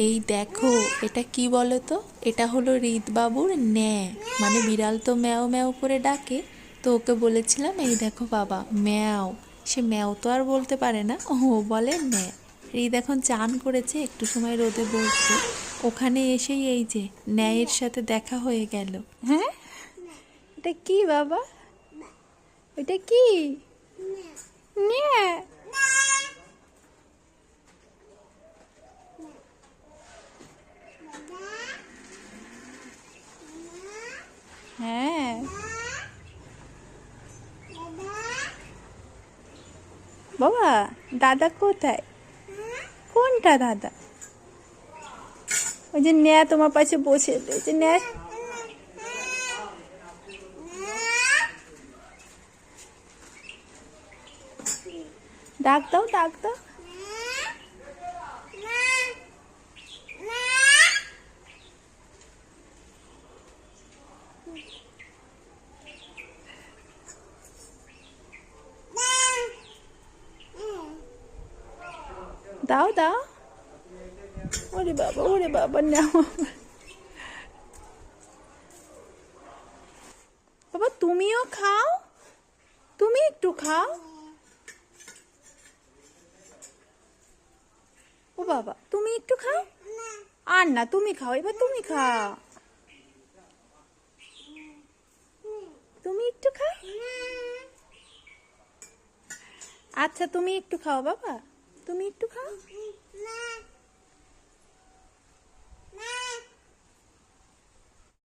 এই দেখো, এটা কি বলো তো? এটা হলো হৃদবাবুর ন্যায়, মানে বিড়াল তো ম্যাও ম্যাও করে ডাকে। তো ওকে বলেছিলাম এই দেখো বাবা ম্যাও। সে ম্যাও তো আর বলতে পারে না, ও বলে ন্যায়। হৃদ এখন চান করেছে, একটু সময় রোদে বসবে। ওখানে এসেই এই যে ন্যায়ের সাথে দেখা হয়ে গেল। হ্যাঁ, এটা কি বাবা? এটা কি? ন্যায়। হ্যাঁ বাবা, দাদা কোথায়? কোনটা দাদা? ওই যে ন্যা তোমার পাশে বসে, ওই যে ন্যা। ডাক দাও, ডাক দাও। দাও দাও। ওরে বাবা নাও। বাবা তুমিও খাও, তুমি একটু খাও। ও বাবা তুমি একটু খাও। আর না, তুমি খাও, এবার তুমি খাও। তুমি একটু খাও। আচ্ছা তুমি একটু খাও বাবা, তুমি একটু খাও।